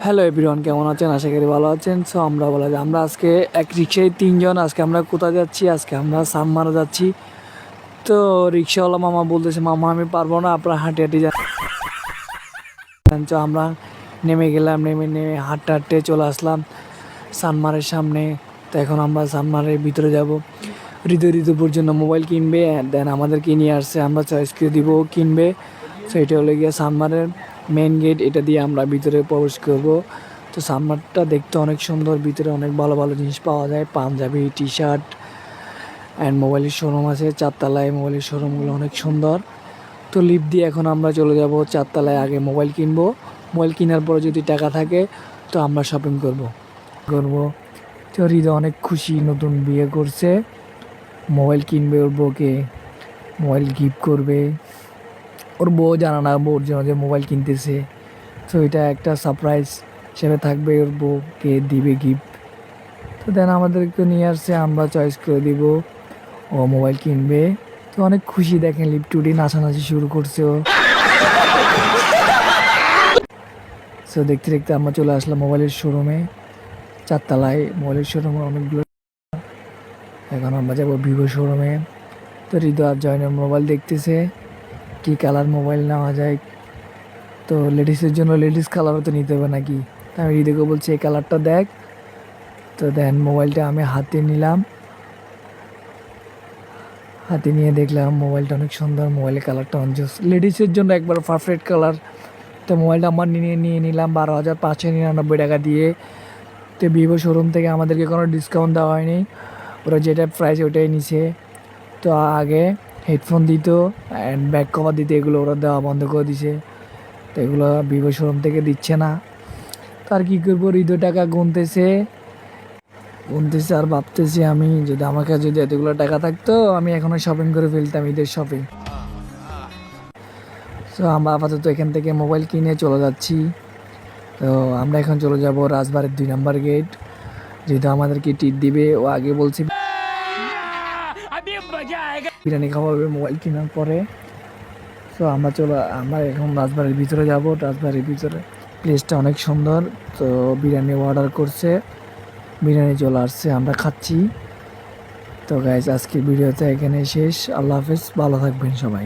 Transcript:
Hello everyone, কেমন আছেন? আশা করি ভালো আছেন। সো আমরা বলা যায় আমরা আজকে এক রিক্সায় তিনজন। আজকে আমরা কোথায় যাচ্ছি? আজকে আমরা সানমারা যাচ্ছি। তো রিক্সাওয়ালা মামা বলতেছে, মামা আমি পারবো না, আপনারা হাঁটে হাঁটে যান। তো আমরা নেমে গেলাম, নেমে নেমে হাঁটতে হাঁটতে চলে আসলাম সানমারের সামনে। তো এখন আমরা সানমারের ভিতরে যাব। ঋতুপুর জন্য মোবাইল কিনবে, দেন আমাদেরকে নিয়ে আসছে, আমরা চয়েস করে দিব কিনবে। সো এটা হলো গিয়ে সানমারের মেন গেট, এটা দিয়ে আমরা ভিতরে প্রবেশ করব। তো সানমারটা দেখতে অনেক সুন্দর, ভিতরে অনেক ভালো ভালো জিনিস পাওয়া যায়, পাঞ্জাবি, টি শার্ট অ্যান্ড মোবাইলের শোরুম আছে। চারতলায় মোবাইলের শোরুমগুলো অনেক সুন্দর। তো লিফট দিয়ে এখন আমরা চলে যাব চারতলায়। আগে মোবাইল কিনবো, মোবাইল কেনার পরে যদি টাকা থাকে তো আমরা শপিং করব। তো হৃদয় অনেক খুশি, নতুন বিয়ে করছে, মোবাইল কিনবে, ওর বউকে মোবাইল গিফট করবে। ওর বউ জানা না বউর জন্য যে মোবাইল কিনতেছে। তো এটা একটা সারপ্রাইজ হিসেবে থাকবে, ওর বউকে দিবে গিফট। তো দেন আমাদেরকে নিয়ে আসছে, আমরা চয়েস করে দিব, ও মোবাইল কিনবে। তো অনেক খুশি, দেখেন লিফট উঠে নাচানাচি শুরু করছে ও। তো দেখতে দেখতে আমরা চলে আসলাম মোবাইলের শোরুমে, চারতলায় মোবাইলের শোরুমে অনেকগুলো। এখন আমরা যাবো ভিভো শোরুমে। তো হৃদয় আর জয়নের মোবাইল দেখতেছে, কি কালার মোবাইল নেওয়া যায়। তো লেডিসের জন্য লেডিস কালারও তো নিতে হবে নাকি। আমি হৃদয়কে বলছি এই কালারটা দেখ। তো দেন মোবাইলটা আমি হাতে নিলাম, হাতে নিয়ে দেখলাম মোবাইলটা অনেক সুন্দর, মোবাইলের কালারটা অনেক লেডিসের জন্য একবার পারফেক্ট কালার। তো মোবাইলটা আমার নিয়ে নিলাম 12,599 টাকা দিয়ে। তো ভিভো শোরুম থেকে আমাদেরকে কোনো ডিসকাউন্ট দেওয়া হয়নি, ওরা যেটা প্রাইস ওটাই নিছে। তো আগে হেডফোন দিত অ্যান্ড ব্যাক কভার দিত, এগুলো ওরা দেওয়া বন্ধ করে দিছে। তো এগুলো ভিভো শোরুম থেকে দিচ্ছে না। তার কী করবো, হৃদয় টাকা গুনতেছে আর ভাবতেছি আমি, যদি আমার কাছে যদি এতগুলো টাকা থাকতো আমি এখনও শপিং করে ফেলতাম, ঈদের শপিং। তো আমরা আপাতত এখান থেকে মোবাইল কিনে চলে যাচ্ছি। তো আমরা এখন চলে যাব রাজবাড়ির 2 নম্বর গেট, যেহেতু আমাদেরকে টিট দিবে। ও আগে বলছে বিরিয়ানি খাওয়াবে মোবাইল কেনার পরে। তো আমরা এখন রাজবাড়ির ভিতরে যাব। রাজবাড়ির ভিতরে প্লেসটা অনেক সুন্দর। তো বিরিয়ানি অর্ডার করছে, বিরিয়ানি চলে আসছে, আমরা খাচ্ছি। তো গাইজ আজকের ভিডিওতে এখানে শেষ। আল্লাহ হাফেজ, ভালো থাকবেন সবাই।